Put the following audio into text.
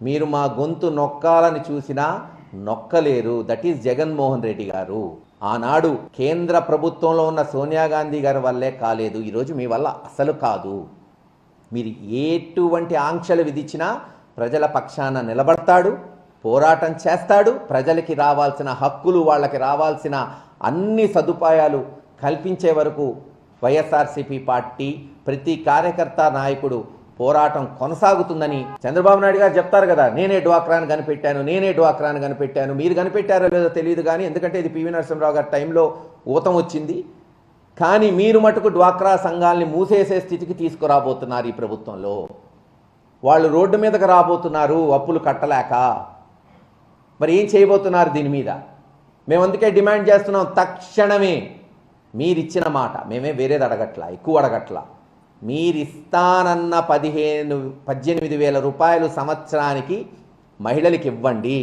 మీరు మా గొంతు నొక్కాలని చూసినా నొక్కలేరు. దట్ ఈజ్ జగన్మోహన్ రెడ్డి గారు. ఆనాడు కేంద్ర ప్రభుత్వంలో ఉన్న సోనియా గాంధీ గారి వల్లే కాలేదు, ఈరోజు మీ వల్ల అసలు కాదు. మీరు ఎటువంటి ఆంక్షలు విధించినా ప్రజల పక్షాన నిలబడతాడు, పోరాటం చేస్తాడు. ప్రజలకి రావాల్సిన హక్కులు, వాళ్ళకి రావాల్సిన అన్ని సదుపాయాలు కల్పించే వరకు వైఎస్ఆర్సీపీ పార్టీ ప్రతి కార్యకర్త నాయకుడు పోరాటం కొనసాగుతుందని చంద్రబాబు నాయుడు గారు చెప్తారు కదా, నేనే డ్వాక్రాను కనిపెట్టాను. మీరు కనిపెట్టారో లేదో తెలియదు కానీ, ఎందుకంటే ఇది పివి నరసింహరావు గారి టైంలో ఊతం వచ్చింది. కానీ మీరు మటుకు డ్వాక్రా సంఘాలని మూసేసే స్థితికి తీసుకురాబోతున్నారు ఈ ప్రభుత్వంలో. వాళ్ళు రోడ్డు మీదకి రాబోతున్నారు అప్పులు కట్టలేక. మరి ఏం చేయబోతున్నారు దీని మీద? మేము అందుకే డిమాండ్ చేస్తున్నాం, తక్షణమే మీరిచ్చిన మాట, మేమే వేరేది అడగట్లా, ఎక్కువ అడగట్లా, మీరిస్తానన్న 18,000 రూపాయలు సంవత్సరానికి మహిళలకు ఇవ్వండి.